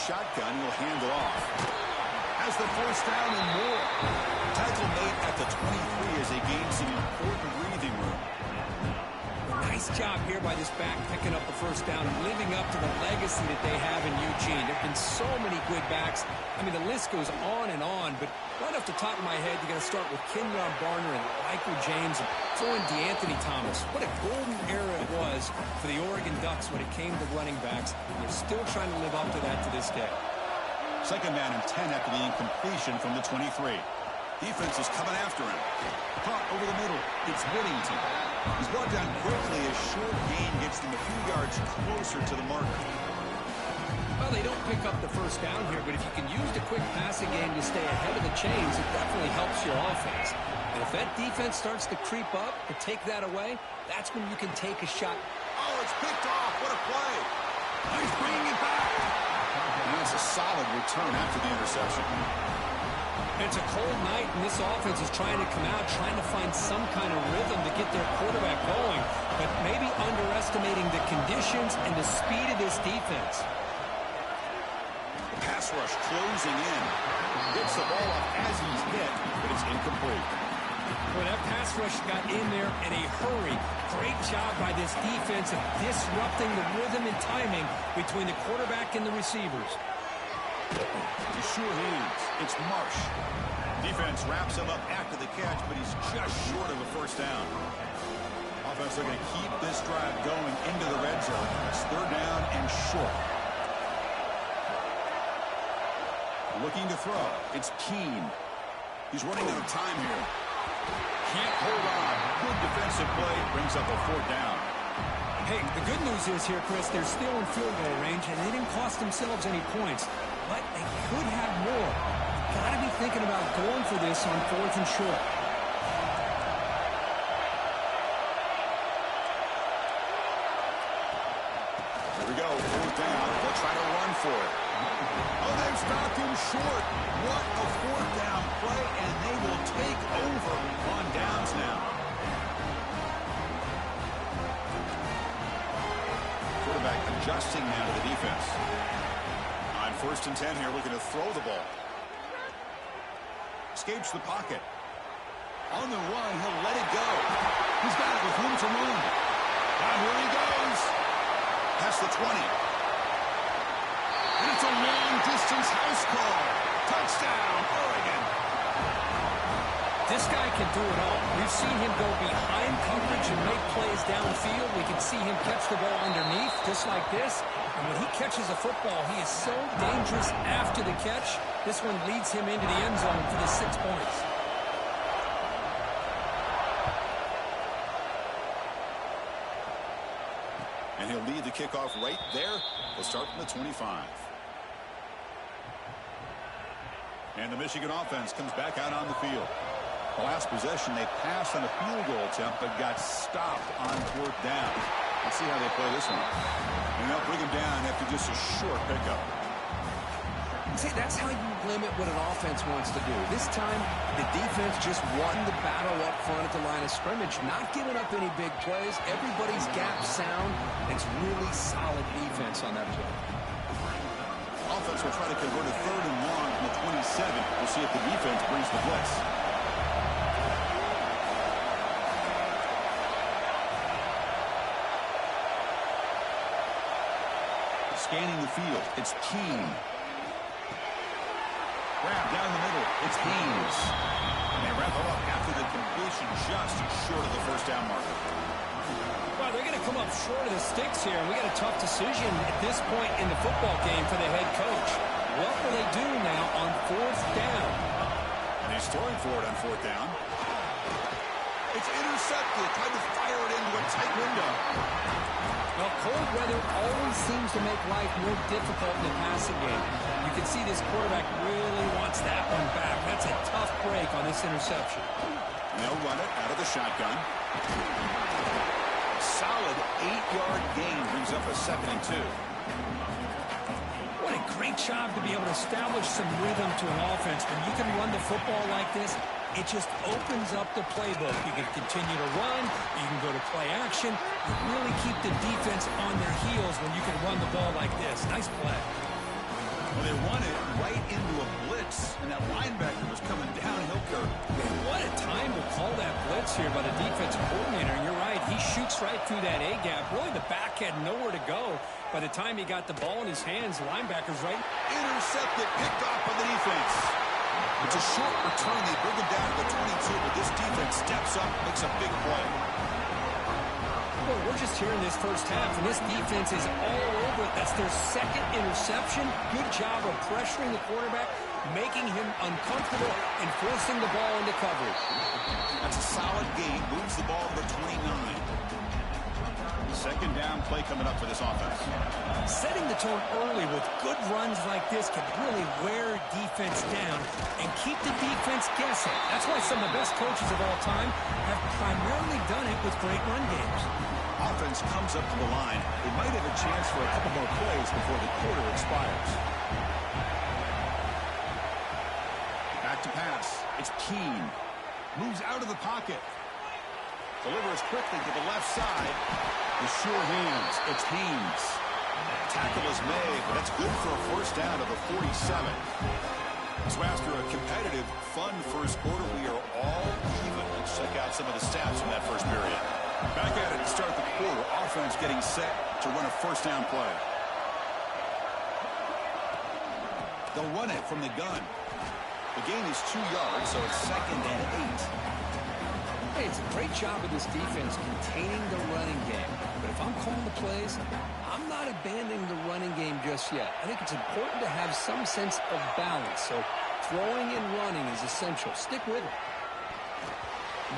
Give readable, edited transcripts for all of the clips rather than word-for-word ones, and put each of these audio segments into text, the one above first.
shotgun, he'll hand it off. Has the first down and more. Tackle made at the 23 as they gain some important breathing room. Nice job here by this back picking up the first down and living up to the legacy that they have in Eugene. There have been so many good backs. I mean, the list goes on, but right off the top of my head, you got to start with Kenyon Barner and Michael James and throw in DeAnthony Thomas. What a golden era it was for the Oregon Ducks when it came to running backs. And they're still trying to live up to that to this day. Second down and 10 after the incompletion from the 23. Defense is coming after him. Caught over the middle. It's Whittington. He's brought down quickly as short gain gets them a few yards closer to the marker. Well, they don't pick up the first down here, but if you can use the quick passing game to stay ahead of the chains, it definitely helps your offense. And if that defense starts to creep up to take that away, that's when you can take a shot. Oh, it's picked off. What a play. He's bringing it back. And that's a solid return after the interception. It's a cold night, and this offense is trying to come out, trying to find some kind of rhythm to get their quarterback going, but maybe underestimating the conditions and the speed of this defense. The pass rush closing in. Gets the ball off as he's hit, but it's incomplete. Well, that pass rush got in there in a hurry. Great job by this defense of disrupting the rhythm and timing between the quarterback and the receivers. He sure is. It's Marsh. Defense wraps him up after the catch, but he's just short of a first down. Offense looking to keep this drive going into the red zone. It's third down and short. Looking to throw. It's Keene. He's running out of time here. Can't hold on. Good defensive play. Brings up a fourth down. Hey, the good news is here, Chris, they're still in field goal range, and they didn't cost themselves any points. But they could have more. Got to be thinking about going for this on fourth and short. Here we go, fourth down. They'll try to run for it. Oh, they've stopped him short. What a fourth down play, and they will take over on downs now. Quarterback adjusting now to the defense. On first and 10 here, looking to throw the ball. Escapes the pocket. On the run, he'll let it go. He's got it with room to run. And here he goes. Past the 20. And it's a long-distance house call. Touchdown, Oregon. This guy can do it all. We've seen him go behind coverage and make plays downfield. We can see him catch the ball underneath, just like this. And when he catches a football, he is so dangerous after the catch. This one leads him into the end zone for the 6 points. And he'll lead the kickoff right there. We'll start from the 25. And the Michigan offense comes back out on the field. The last possession, they passed on a field goal attempt, but got stopped on fourth down. Let's see how they play this one. And they'll bring him down after just a short pickup. See, that's how you limit what an offense wants to do. This time, the defense just won the battle up front at the line of scrimmage, not giving up any big plays. Everybody's gap sound. It's really solid defense on that play. Offense will try to convert a third and long from the 27. We'll see if the defense brings the blitz. Scanning the field, it's Keene. Grab down the middle, it's Haynes. And they wrap it up after the completion just short of the first down marker. Well, they're going to come up short of the sticks here, and we got a tough decision at this point in the football game for the head coach. What will they do now on fourth down? And he's throwing for it on fourth down. It's intercepted, trying to fire it into a tight window. Well, cold weather always seems to make life more difficult in the passing game. You can see this quarterback really wants that one back. That's a tough break on this interception. And they'll run it out of the shotgun. Solid 8-yard gain brings up a 2nd and 2. What a great job to be able to establish some rhythm to an offense. When you can run the football like this, it just opens up the playbook. You can continue to run. You can go to play action. You really keep the defense on their heels when you can run the ball like this. Nice play. Well, they run it right into a blitz, and that linebacker was coming downhill curve. What a time to call that blitz here by the defensive coordinator. And you're right, he shoots right through that A-gap. Really, the back had nowhere to go. By the time he got the ball in his hands, the linebacker's right. Intercepted, picked off by the defense. It's a short return. They bring him down to the 22, but this defense steps up, makes a big play. Well, we're just here in this first half, and this defense is all over it. That's their second interception. Good job of pressuring the quarterback, making him uncomfortable, and forcing the ball into coverage. That's a solid gain. Moves the ball to the 29. Second down play coming up for this offense. Setting the tone early with good runs like this can really wear defense down and keep the defense guessing. That's why some of the best coaches of all time have primarily done it with great run games. Offense comes up to the line. They might have a chance for a couple more plays before the quarter expires. Back to pass. It's Keene. Moves out of the pocket. Delivers quickly to the left side. The sure hands. It's Haynes. Tackle is made, but that's good for a first down to the 47. So after a competitive, fun first quarter, we are all even. Let's check out some of the stats from that first period. Back at it to start the quarter. Offense getting set to run a first down play. They'll run it from the gun. The gain is 2 yards, so it's 2nd and 8. Hey, it's a great job of this defense containing the running game. But if I'm calling the plays, I'm not abandoning the running game just yet. I think it's important to have some sense of balance. So throwing and running is essential. Stick with it.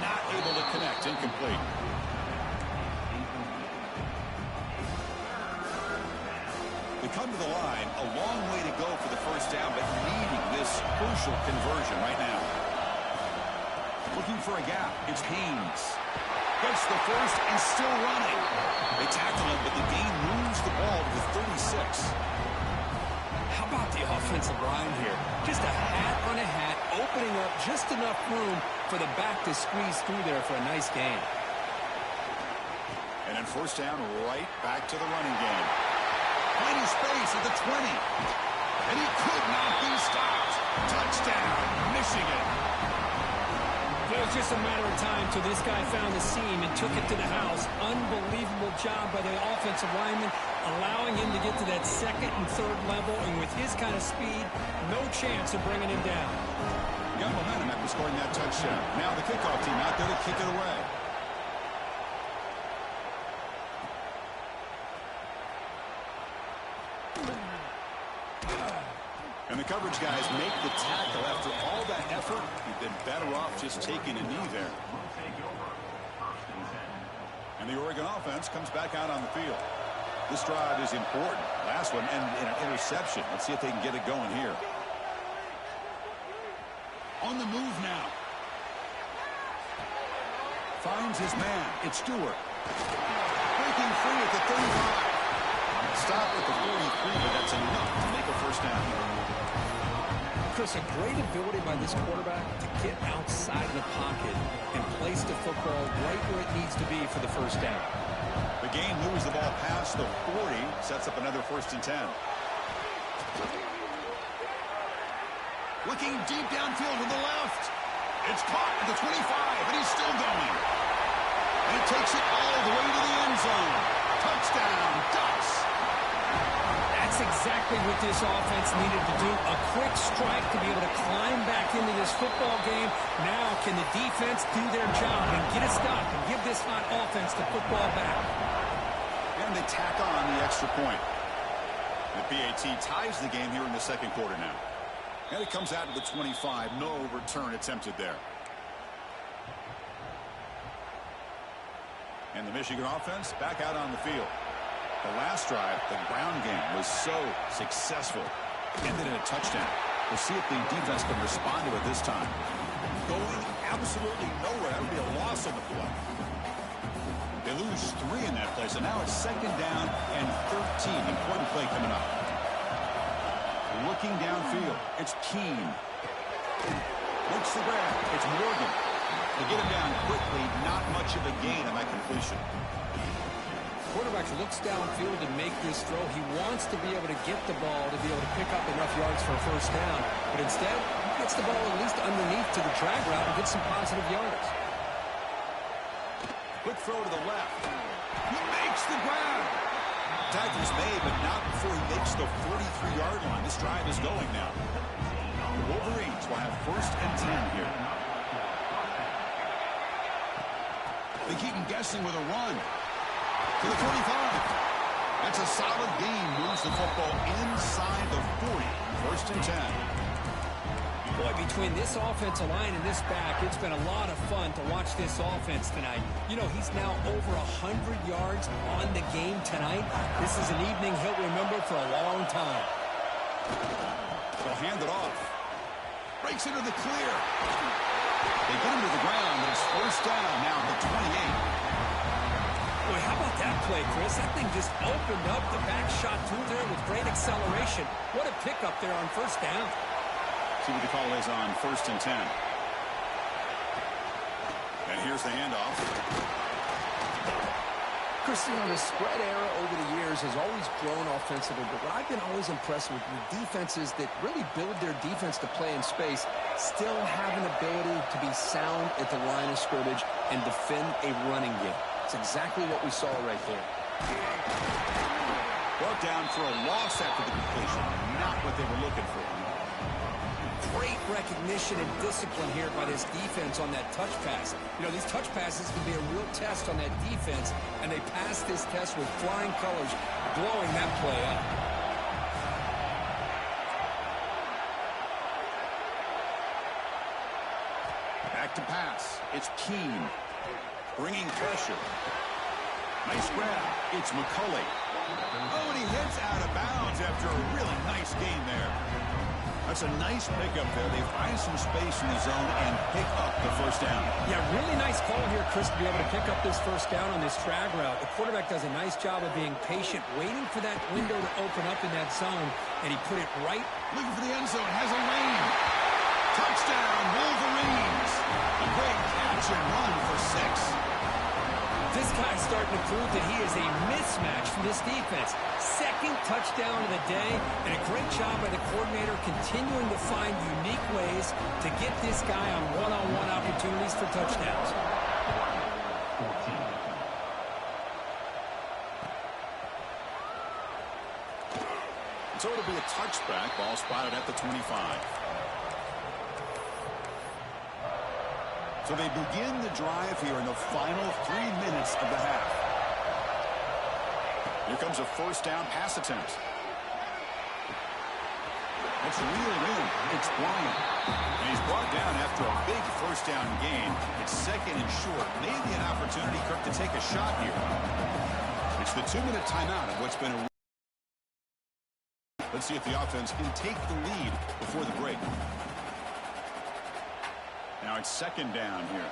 Not able to connect. Incomplete. They come to the line. A long way to go for the first down, but needing this crucial conversion right now. Looking for a gap. It's Haynes. Gets the first and still running. They tackle him, but the gain moves the ball to the 36. How about the offensive line here? Just a hat on a hat, opening up just enough room for the back to squeeze through there for a nice gain. And then first down, right back to the running game. Plenty of space at the 20. And he could not be stopped. Touchdown, Michigan. It was just a matter of time till this guy found the seam and took it to the house. Unbelievable job by the offensive lineman, allowing him to get to that second and third level. And with his kind of speed, no chance of bringing him down. Got momentum after scoring that touchdown. Now the kickoff team out there to kick it away. And the coverage guys make the tackle. After all that effort, you've been better off just taking a knee there. And the Oregon offense comes back out on the field. This drive is important. Last one ended in an interception. Let's see if they can get it going here. On the move now. Finds his man. It's Stewart. Breaking free at the 35. Stop at the 43, but that's enough to make a first down. Chris, a great ability by this quarterback to get outside the pocket and place the football right where it needs to be for the first down. The gain moves the ball past the 40, sets up another 1st and 10. Looking deep downfield to the left. It's caught at the 25, and he's still going. And he takes it all the way to the end zone. Touchdown, Ducks. That's exactly what this offense needed to do. A quick strike to be able to climb back into this football game. Now can the defense do their job and get a stop and give this hot offense the football back? And they tack on the extra point. The PAT ties the game here in the second quarter now. And it comes out to the 25. No return attempted there. And the Michigan offense back out on the field. The last drive, the ground game, was so successful. Ended in a touchdown. We'll see if the defense can respond to it this time. Going absolutely nowhere. That would be a loss on the play. They lose 3 in that play, so now it's 2nd down and 13. Important play coming up. Looking downfield, it's Keene. Looks the grab. It's Morgan. They get him down quickly. Not much of a gain on that completion. quarterback looks downfield and make this throw. He wants to be able to get the ball to be able to pick up enough yards for a first down. But instead, he gets the ball at least underneath to the drag route and gets some positive yards. Quick throw to the left. He makes the grab. Tackle's made, but not before he makes the 43-yard line. This drive is going now. The Wolverines will have 1st and 10 here. They keep him guessing with a run. To the 45. That's a solid gain. Moves the football inside the 40. 1st and 10. Boy, between this offensive line and this back, it's been a lot of fun to watch this offense tonight. You know, he's now over 100 yards on the game tonight. This is an evening he'll remember for a long time. They'll hand it off. Breaks into the clear. They get him to the ground, but it's 1st down now at the 28. Boy, how about that play, Chris? That thing just opened up. The back shot through there with great acceleration. What a pickup there on 1st down. See what the call is on 1st and 10. And here's the handoff. Christian, the spread era over the years has always grown offensively, but what I've been always impressed with defenses that really build their defense to play in space still have an ability to be sound at the line of scrimmage and defend a running game. It's exactly what we saw right there. Brought down for a loss after the completion. Not what they were looking for. Great recognition and discipline here by this defense on that touch pass. You know, these touch passes can be a real test on that defense, and they passed this test with flying colors, blowing that play up. Back to pass. It's Keene. Bringing pressure. Nice grab. It's McCulley. Oh, and he hits out of bounds after a really nice gain there. That's a nice pickup there. They find some space in the zone and pick up the 1st down. Yeah, really nice call here, Chris, to be able to pick up this 1st down on this drag route. The quarterback does a nice job of being patient, waiting for that window to open up in that zone, and he put it right. Looking for the end zone. Has a lane. Touchdown, Wolverines. A great catch and run for 6. This guy's starting to prove that he is a mismatch for this defense. 2nd touchdown of the day, and a great job by the coordinator continuing to find unique ways to get this guy on one-on-one opportunities for touchdowns. So it'll be a touchback. Ball spotted at the 25. So they begin the drive here in the final 3 minutes of the half. Here comes a 1st down pass attempt. That's reeled in. It's Bryant. And he's brought down after a big 1st down gain. It's 2nd and short. Maybe an opportunity, Kirk, to take a shot here. It's the 2-minute timeout of what's been a... Let's see if the offense can take the lead before the break. Now it's 2nd down here.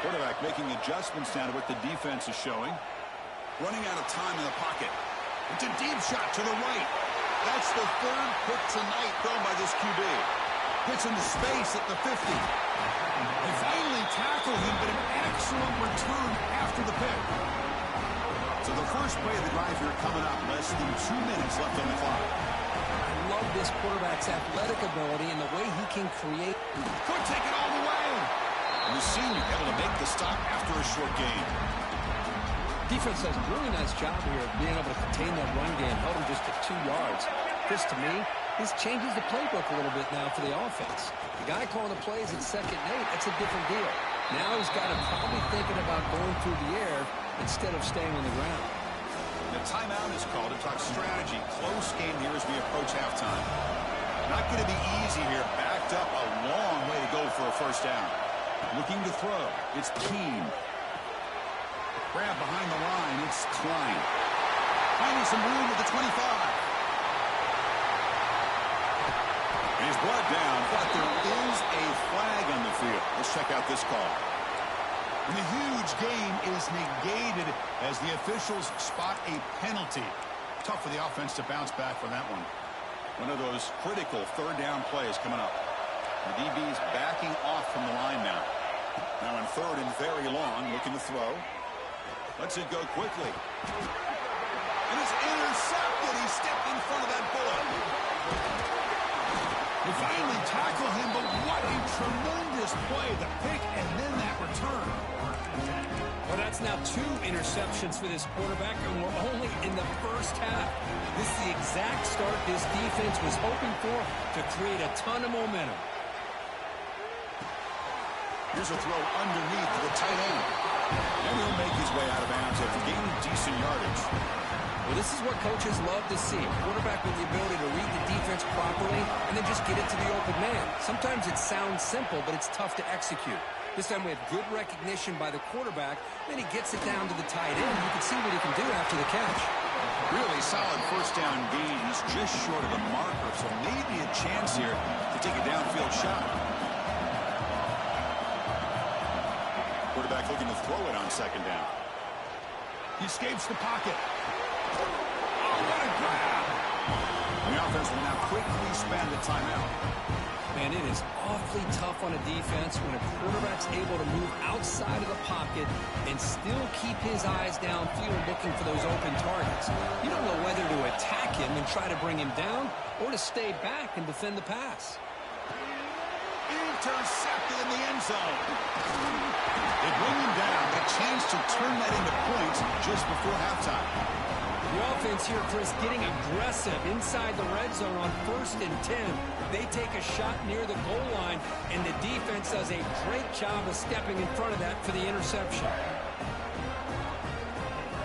Quarterback making adjustments down to what the defense is showing. Running out of time in the pocket. It's a deep shot to the right. That's the 3rd pick tonight thrown by this QB. Gets into space at the 50. They finally tackle him, but an excellent return after the pick. So the first play of the drive here coming up. Less than 2 minutes left on the clock. I love this quarterback's athletic ability and the way he can create. Could take it all the way. And the senior able to make the stop after a short gain. Defense does a really nice job here of being able to contain that run game. Held him just to 2 yards. This, to me, this changes the playbook a little bit now for the offense. The guy calling the plays at 2nd and 8, that's a different deal. Now he's got to probably thinking about going through the air instead of staying on the ground. The timeout is called to talk strategy. Close game here as we approach halftime. Not going to be easy here. Backed up a long way to go for a 1st down. Looking to throw. It's Keene. Grab behind the line. It's Klein. Finding some room at the 25. And he's brought down, but there is a flag on the field. Let's check out this call. And the huge gain is negated as the officials spot a penalty. Tough for the offense to bounce back from that one. One of those critical 3rd down plays coming up. The DB's backing off from the line. very long, looking to throw. Lets it go quickly. And it's intercepted. He stepped in front of that bullet. They finally tackle him, but what a tremendous play. The pick and then that return. Well, that's now 2 interceptions for this quarterback, and we're only in the first half. This is the exact start this defense was hoping for to create a ton of momentum. Here's a throw underneath to the tight end. And he'll make his way out of bounds after gaining decent yardage. Well, this is what coaches love to see. A quarterback with the ability to read the defense properly and then just get it to the open man. Sometimes it sounds simple, but it's tough to execute. This time we have good recognition by the quarterback. Then he gets it down to the tight end. You can see what he can do after the catch. Really solid first down gain. He's just short of the marker, so maybe a chance here to take a downfield shot. Quarterback looking to throw it on second down. He escapes the pocket. Oh, what a grab! And the offense will now quickly spend a timeout. Man, it is awfully tough on a defense when a quarterback's able to move outside of the pocket and still keep his eyes downfield looking for those open targets. You don't know whether to attack him and try to bring him down or to stay back and defend the pass. Intercepted in the end zone. They bring him down, a chance to turn that into points just before halftime. The offense here, Chris, getting aggressive inside the red zone on 1st and 10. They take a shot near the goal line, and the defense does a great job of stepping in front of that for the interception.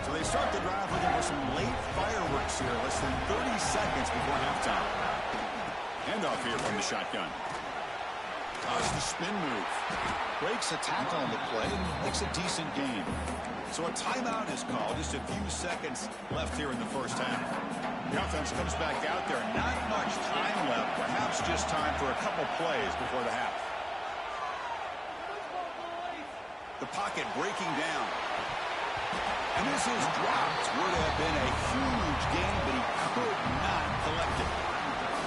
So they start the drive looking for some late fireworks here, less than 30 seconds before halftime. Handoff here from the shotgun. Does the spin move. Breaks a tackle on the play and makes a decent gain. So a timeout is called. Just a few seconds left here in the first half. The offense comes back out there. Not much time left. Perhaps just time for a couple plays before the half. The pocket breaking down. And this is dropped. Would have been a huge gain, but he could not collect it.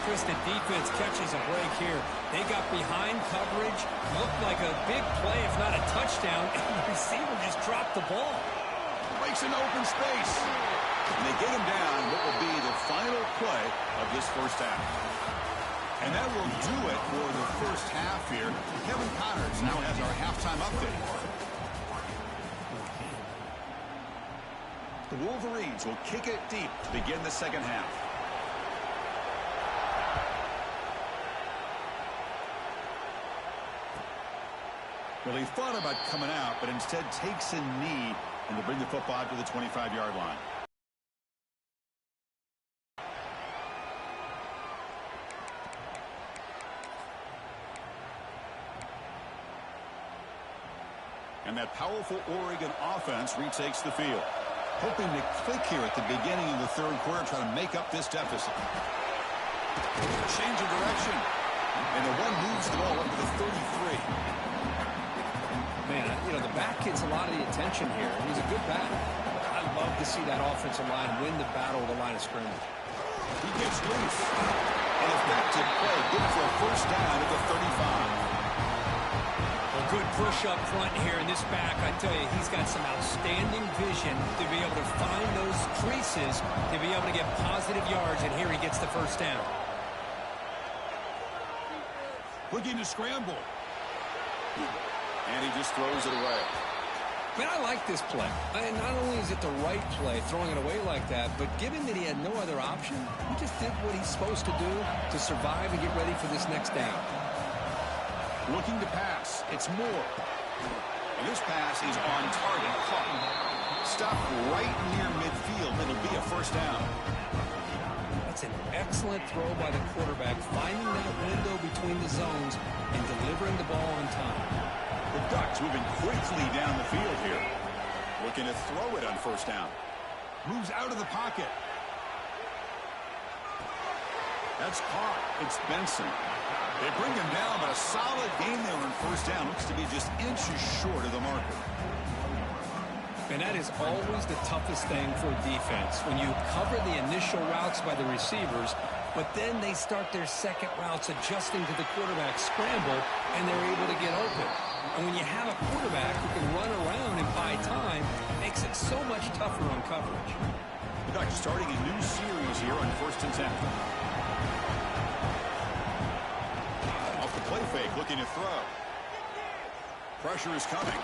Chris, the defense catches a break here. They got behind coverage, looked like a big play, if not a touchdown, and the receiver just dropped the ball. Breaks an open space. And they get him down what will be the final play of this first half. And that will do it for the first half here. Kevin Connors now has our halftime update. The Wolverines will kick it deep to begin the second half. Well, he thought about coming out, but instead takes a knee, and they'll bring the football out to the 25-yard line. And that powerful Oregon offense retakes the field. Hoping to click here at the beginning of the third quarter, try to make up this deficit. Change of direction. And the one moves the ball up to the 33. Man, you know, the back gets a lot of the attention here. He's a good back. I love to see that offensive line win the battle of the line of scrimmage. He gets loose. An effective play. Good for a first down at the 35. A good push up front here in this back. I tell you, he's got some outstanding vision to be able to find those creases, to be able to get positive yards, and here he gets the first down. Looking to scramble. And he just throws it away. Man, I like this play. Not only is it the right play, throwing it away like that, but given that he had no other option, he just did what he's supposed to do to survive and get ready for this next down. Looking to pass. It's Moore. And this pass is on target. Caught. Stopped right near midfield. It'll be a first down. That's an excellent throw by the quarterback, finding that window between the zones and delivering the ball on time. The Ducks moving quickly down the field here. Looking to throw it on first down. Moves out of the pocket. That's caught. It's Benson. They bring him down, but a solid game there on first down. Looks to be just inches short of the marker. And that is always the toughest thing for defense. When you cover the initial routes by the receivers, but then they start their second routes adjusting to the quarterback scramble, and they're able to get open. And when you have a quarterback who can run coverage. The Ducks starting a new series here on 1st and 10. Off the play fake, looking to throw. Pressure is coming.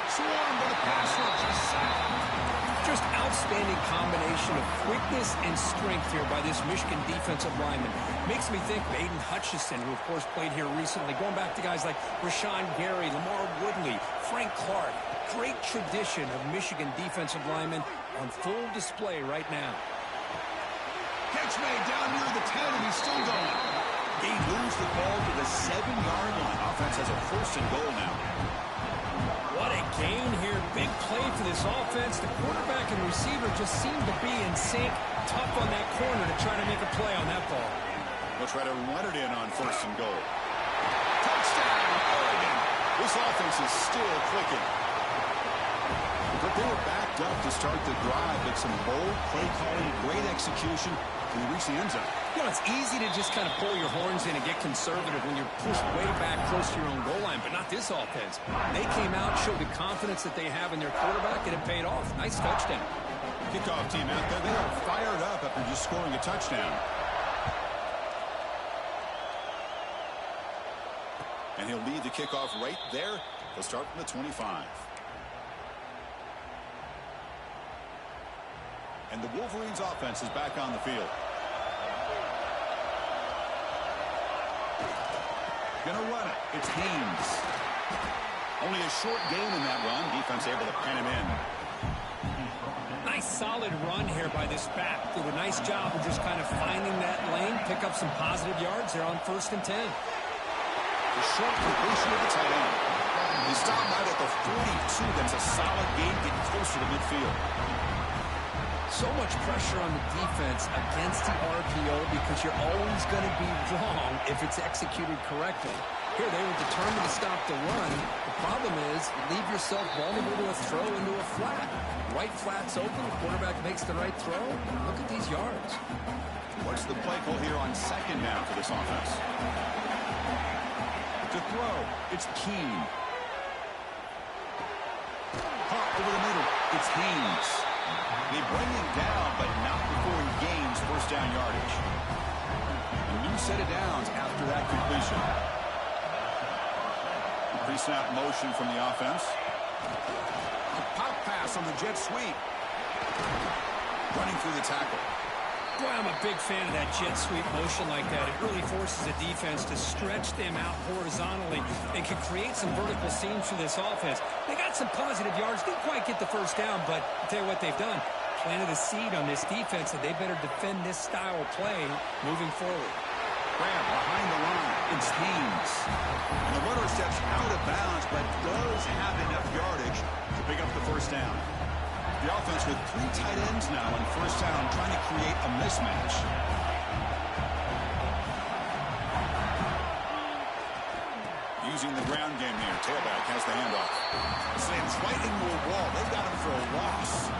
Swarm, but the pass rush is sacked. Just outstanding combination of quickness and strength here by this Michigan defensive lineman. Makes me think of Aiden Hutchinson, who of course played here recently. Going back to guys like Rashawn Gary, Lamar Woodley, Frank Clark. Great tradition of Michigan defensive linemen on full display right now. Catch made down near the 10, and he's still going. He moves the ball to the 7-yard line. Offense has a 1st and goal now. What a gain here. Big play for this offense. The quarterback and receiver just seem to be in sync. Tough on that corner to try to make a play on that ball. They'll try to run it in on 1st and goal. Touchdown, Oregon. This offense is still clicking. But they were backed up to start the drive, but some bold play calling, great execution. Can they reach the end zone? You know, it's easy to just kind of pull your horns in and get conservative when you're pushed way back close to your own goal line, but not this offense. They came out, showed the confidence that they have in their quarterback, and it paid off. Nice touchdown. Kickoff team out there. They are fired up after just scoring a touchdown. And he'll lead the kickoff right there. They'll start from the 25. And the Wolverines' offense is back on the field. Gonna run it. It's Haynes. Only a short gain in that run. Defense able to pen him in. Nice solid run here by this back. Did a nice job of just kind of finding that lane, pick up some positive yards there on 1st and 10. The short completion of the tight end. He stopped right at the 42. That's a solid gain, getting closer to midfield. So much pressure on the defense against the RPO because you're always going to be wrong if it's executed correctly. Here, they were determined to stop the run. The problem is you leave yourself vulnerable to a throw into a flat. Right flat's open. The quarterback makes the right throw. Look at these yards. What's the play call here on 2nd down for this offense? To throw, it's Keene. Caught over the middle, it's Haynes. They bring him down, but not before he gains 1st down yardage. A new set of downs after that completion. Pre-snap motion from the offense. A pop pass on the jet sweep. Running through the tackle. Boy, I'm a big fan of that jet sweep motion like that. It really forces the defense to stretch them out horizontally and can create some vertical seams for this offense. They got some positive yards. Didn't quite get the 1st down, but I'll tell you what they've done. Planted a seed on this defense, and they better defend this style of play moving forward. Grab behind the line. It's Haynes. And the runner steps out of bounds, but does have enough yardage to pick up the 1st down. The offense with 3 tight ends now on 1st down, trying to create a mismatch. Using the ground game here. Tailback has the handoff. Slams right into a wall. They've got him for a loss.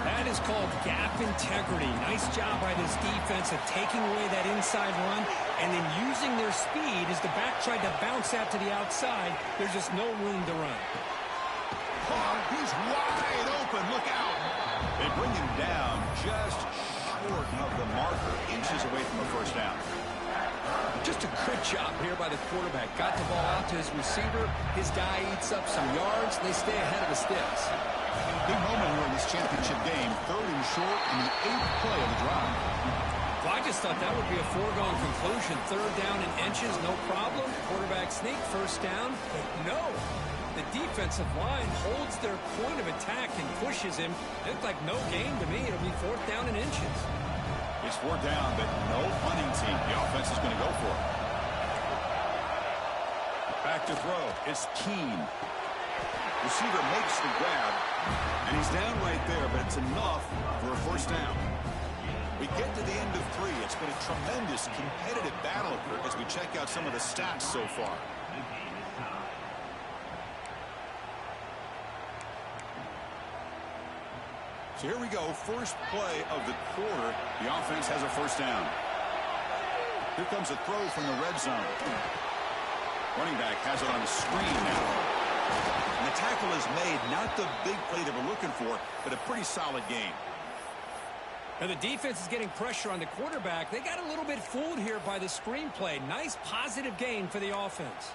That is called gap integrity. Nice job by this defense of taking away that inside run and then using their speed as the back tried to bounce out to the outside. There's just no room to run. He's wide open. Look out. They bring him down just short of the marker, inches away from a 1st down. Just a good job here by the quarterback. Got the ball out to his receiver. His guy eats up some yards. They stay ahead of the sticks. Big moment here in this championship game. 3rd and short in the 8th play of the drive. Well, I just thought that would be a foregone conclusion. 3rd down in inches, no problem. Quarterback sneak, 1st down. But no. The defensive line holds their point of attack and pushes him. It looked like no gain to me. It'll be 4th down in inches. It's 4th down, but no punting team. The offense is going to go for it. Back to throw. It's Keene. Receiver makes the grab, and he's down right there, but it's enough for a 1st down. We get to the end of 3. It's been a tremendous competitive battle as we check out some of the stats so far. So here we go, first play of the quarter. The offense has a 1st down. Here comes a throw from the red zone. Running back has it on the screen now. And the tackle is made. Not the big play they were looking for, but a pretty solid game. And the defense is getting pressure on the quarterback. They got a little bit fooled here by the screenplay. Nice positive gain for the offense.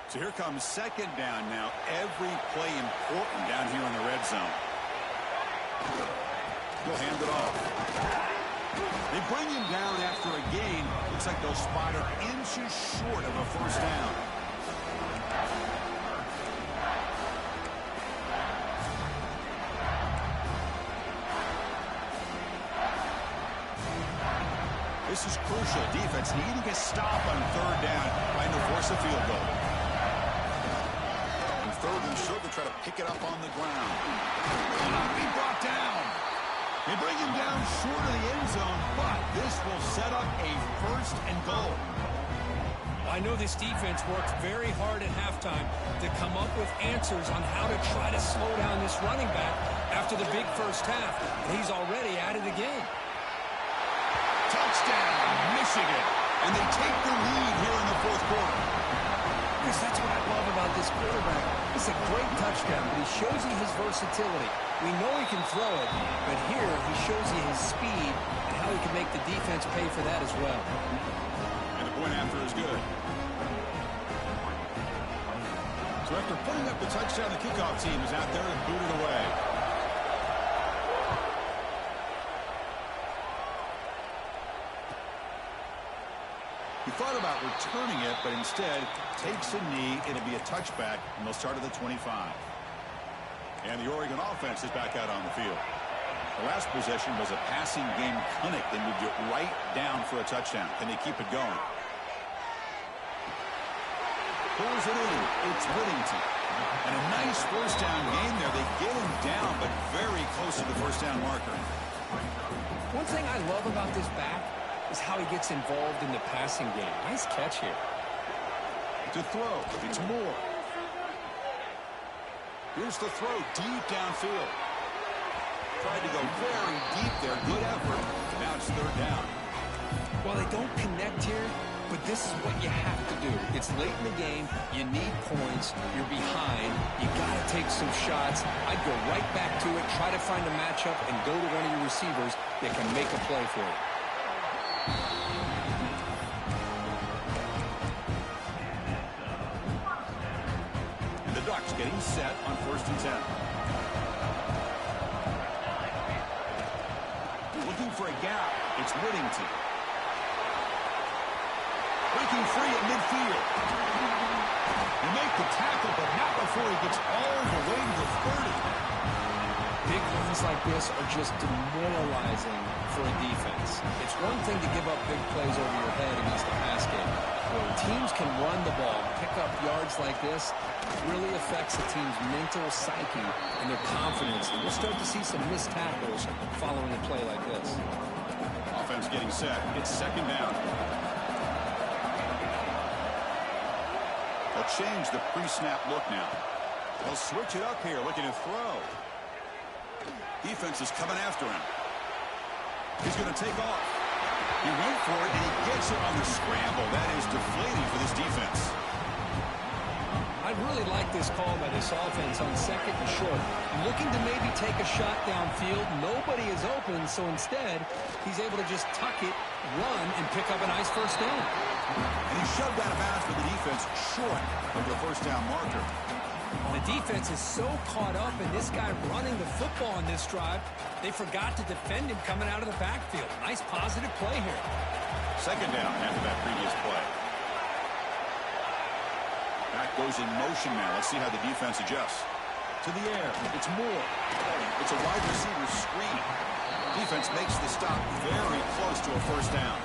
So here comes second down now. Every play important down here in the red zone. He'll hand it off. They bring him down after a gain. Looks like they'll spot her inches short of a first down. This is crucial. Defense needing a stop on third down, trying to force a field goal. And third and short, they try to pick it up on the ground. Will not be brought down. They bring him down short of the end zone, but this will set up a first and goal. I know this defense worked very hard at halftime to come up with answers on how to try to slow down this running back after the big first half. And he's already at it again. Touchdown, Michigan. And they take the lead here in the fourth quarter. Chris, that's what I love about this quarterback. It's a great touchdown, but he shows you his versatility. We know he can throw it, but here he shows you his speed and how he can make the defense pay for that as well. And the point after is good. So after putting up the touchdown, the kickoff team is out there and boot it away. He thought about returning it, but instead takes a knee. It'll be a touchback, and they'll start at the 25. And the Oregon offense is back out on the field. The last possession was a passing game clinic. They moved it right down for a touchdown. Can they keep it going? Pulls it in. It's Whittington. And a nice first down game there. They get him down, but very close to the first down marker. One thing I love about this back is how he gets involved in the passing game. Nice catch here. To throw. It's Moore. Here's the throw deep downfield. Tried to go very deep there. Good effort. Now it's third down. Well, they don't connect here, but this is what you have to do. It's late in the game. You need points. You're behind. You got to take some shots. I'd go right back to it, try to find a matchup, and go to one of your receivers that can make a play for you. And the Ducks getting set on 1st and 10. Looking for a gap. It's Whittington. Breaking free at midfield. They make the tackle, but not before he gets all the way to the 30. Big runs like this are just demoralizing for a defense. It's one thing to give up big plays over your head against the pass game. When teams can run the ball, pick up yards like this, it really affects the team's mental psyche and their confidence. And we'll start to see some missed tackles following a play like this. Offense getting set. It's second down. They'll change the pre-snap look now. They'll switch it up here, looking to throw. Defense is coming after him. He's going to take off. He went for it, and he gets it on the scramble. That is deflating for this defense. I really like this call by this offense on 2nd and short. Looking to maybe take a shot downfield. Nobody is open, so instead, he's able to just tuck it, run, and pick up a nice first down. And he shoved out of bounds for the defense short of the first down marker. The defense is so caught up in this guy running the football on this drive, they forgot to defend him coming out of the backfield. Nice positive play here. Second down after that previous play. Back goes in motion now. Let's see how the defense adjusts. To the air. It's Moore. It's a wide receiver screen. Defense makes the stop very close to a first down.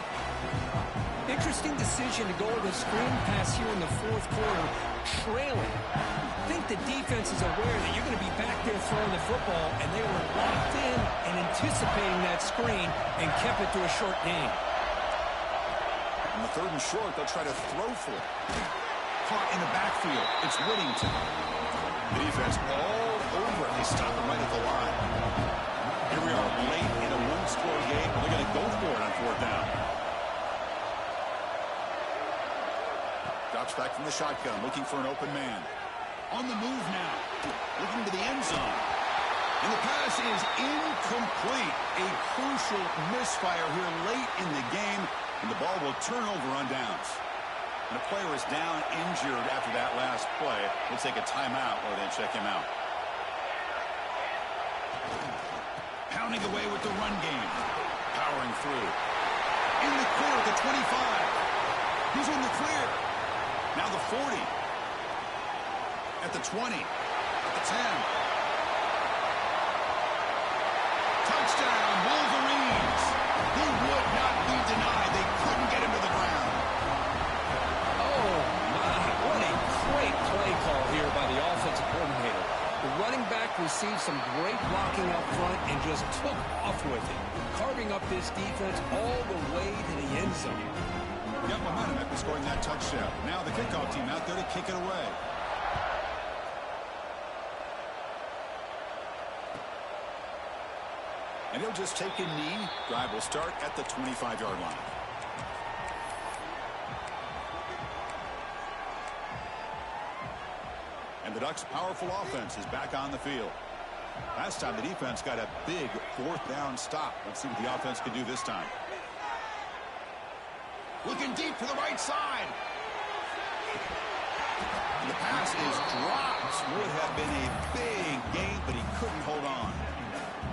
Interesting decision to go with a screen pass here in the fourth quarter, trailing. I think the defense is aware that you're going to be back there throwing the football, and they were locked in and anticipating that screen and kept it to a short gain. On the 3rd and short, they'll try to throw for it. Caught in the backfield. It's Whittington. The defense all over it. They stop it right at the line. Here we are late in a one-score game. They're going to go for it on 4th down. Drops back from the shotgun, looking for an open man. On the move now, looking to the end zone. And the pass is incomplete. A crucial misfire here late in the game, and the ball will turn over on downs. And a player is down injured after that last play. We'll take a timeout or then check him out. Pounding away with the run game. Powering through. In the clear at the 25. He's in the clear. Now the 40. At the 20. At the 10. Touchdown, Wolverines. He would not be denied. They couldn't get him to the ground. Oh, my. What a great play call here by the offensive coordinator. The running back received some great blocking up front and just took off with it, carving up this defense all the way to the end zone. Got momentum after scoring that touchdown. Now the kickoff team out there to kick it away. And he'll just take a knee. Drive will start at the 25-yard line. And the Ducks' powerful offense is back on the field. Last time the defense got a big fourth down stop. Let's see what the offense can do this time. Looking deep to the right side. And the pass is dropped. Would have been a big gain, but he couldn't hold on.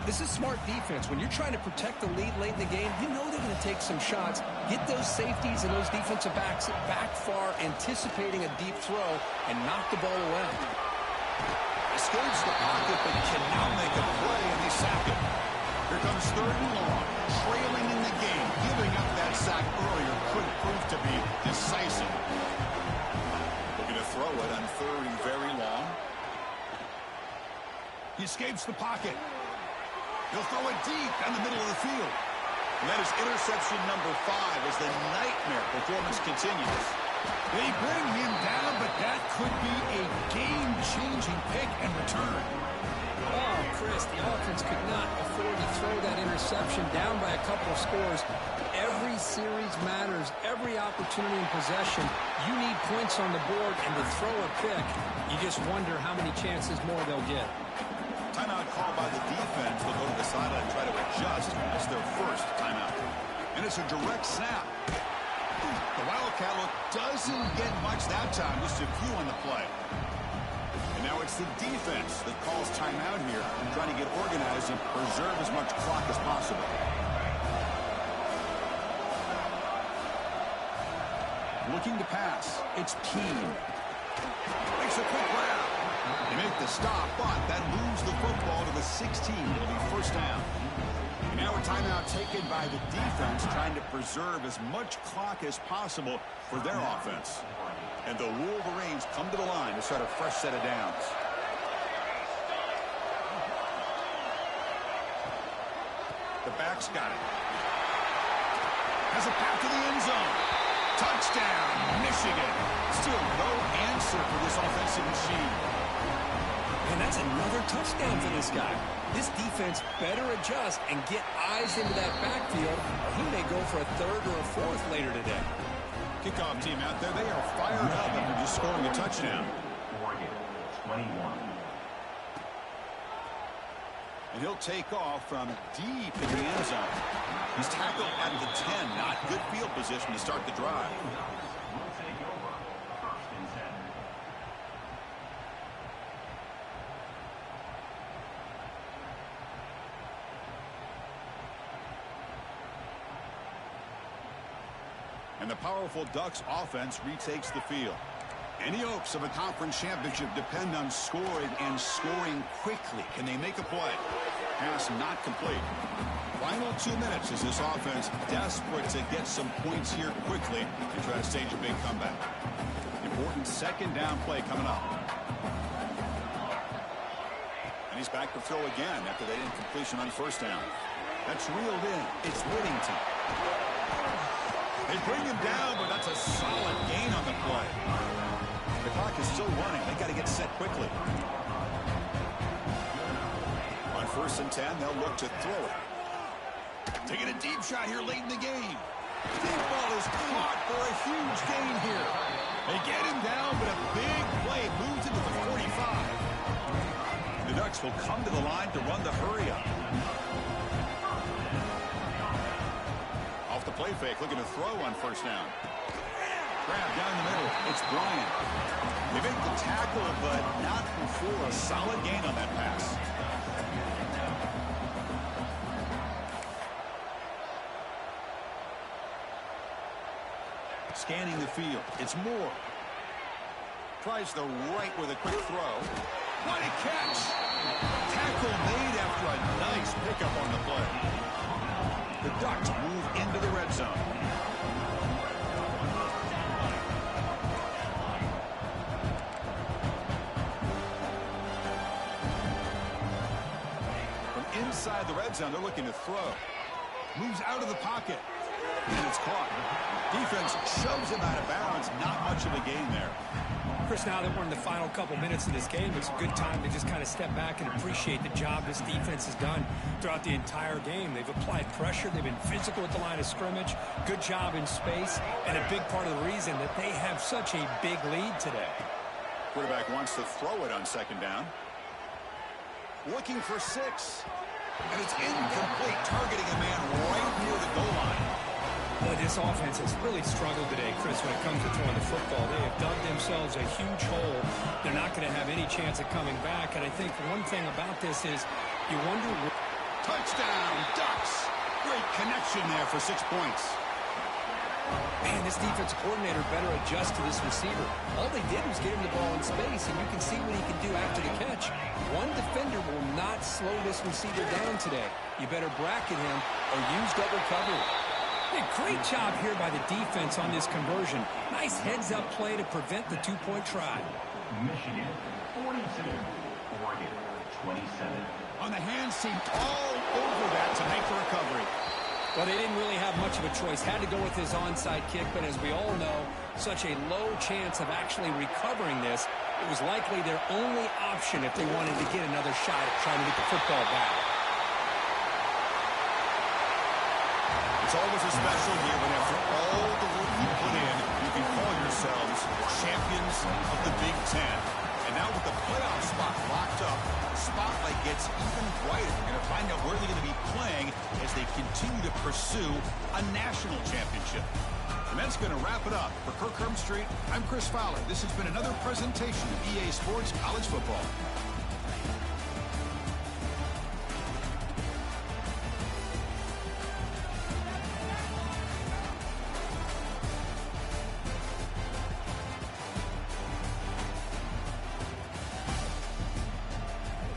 This is smart defense. When you're trying to protect the lead late in the game, you know they're going to take some shots, get those safeties and those defensive backs back far, anticipating a deep throw, and knock the ball away. Escapes the pocket, but cannot make a play, and they sack it. Here comes third and long, trailing in the game. Giving up that sack earlier could prove to be decisive. Looking to throw it on third and very long. He escapes the pocket. He'll throw it deep down the middle of the field. And that is interception number 5 as the nightmare performance continues. They bring him down, but that could be a game-changing pick and return. Oh, Chris, the offense could not afford to throw that interception down by a couple of scores. Every series matters. Every opportunity in possession, you need points on the board, and to throw a pick, you just wonder how many chances more they'll get. Timeout called by the defense. They'll go to the sideline and try to adjust. That's their first timeout. And it's a direct snap. The Wildcat look doesn't get much that time. Just a few on the play. And now it's the defense that calls timeout here, trying to get organized and preserve as much clock as possible. Looking to pass. It's Keene. Makes a quick grab. They make the stop, but that moves the football to the 16. It'll be first down. And now a timeout taken by the defense, trying to preserve as much clock as possible for their offense. And the Wolverines come to the line to start a fresh set of downs. The back's got it. Has a pass to the end zone. Touchdown, Michigan. Still no answer for this offensive machine. And that's another touchdown for this guy. This defense better adjust and get eyes into that backfield, or he may go for a third or a fourth later today. Kickoff team out there, they are fired up after just scoring a touchdown. 21. And he'll take off from deep in the end zone. He's tackled at the 10. Not good field position to start the drive. And the powerful Ducks offense retakes the field. Any hopes of a conference championship depend on scoring and scoring quickly. Can they make a play? Pass not complete. Final 2 minutes as this offense desperate to get some points here quickly and try to stage a big comeback. Important second down play coming up. And he's back to throw again after that incompletion on first down. That's reeled in. It's Whittington. They bring him down, but that's a solid gain on the play. The clock is still running. They got to get set quickly. On first and 10, they'll look to throw it. Taking a deep shot here late in the game. Deep ball is caught for a huge gain here. They get Ducks will come to the line to run the hurry up. Off the play fake, looking to throw on first down. Grab down the middle. It's Bryant. They make the tackle, but not before a solid gain on that pass. Scanning the field. It's Moore. Tries the right with a quick throw. What a catch! Tackle made after a nice pickup on the play. The Ducks move into the red zone. From inside the red zone, they're looking to throw. Moves out of the pocket. And it's caught. Defense shoves him out of bounds. Not much of a gain there. Chris, now that we're in the final couple minutes of this game, it's a good time to just kind of step back and appreciate the job this defense has done throughout the entire game. They've applied pressure. They've been physical at the line of scrimmage. Good job in space. And a big part of the reason that they have such a big lead today. Quarterback wants to throw it on second down. Looking for 6. And it's incomplete, targeting a man right near the goal line. Boy, this offense has really struggled today, Chris, when it comes to throwing the football. They have dug themselves a huge hole. They're not going to have any chance of coming back. And I think one thing about this is you wonder... Touchdown, Ducks! Great connection there for 6 points. Man, this defense coordinator better adjust to this receiver. All they did was get him the ball in space, and you can see what he can do after the catch. One defender will not slow this receiver down today. You better bracket him or use double coverage. A great job here by the defense on this conversion. Nice heads-up play to prevent the 2-point try. Michigan 42, Oregon 27. On the hands, seemed all over that to make the recovery. Well, they didn't really have much of a choice. Had to go with his onside kick, but as we all know, such a low chance of actually recovering this. It was likely their only option if they wanted to get another shot at trying to get the football back. It's always a special year when after all the work you put in, you can call yourselves champions of the Big Ten. And now with the playoff spot locked up, the spotlight gets even brighter. We're going to find out where they're going to be playing as they continue to pursue a national championship. And that's going to wrap it up. For Kirk Street, I'm Chris Fowler. This has been another presentation of EA Sports College Football.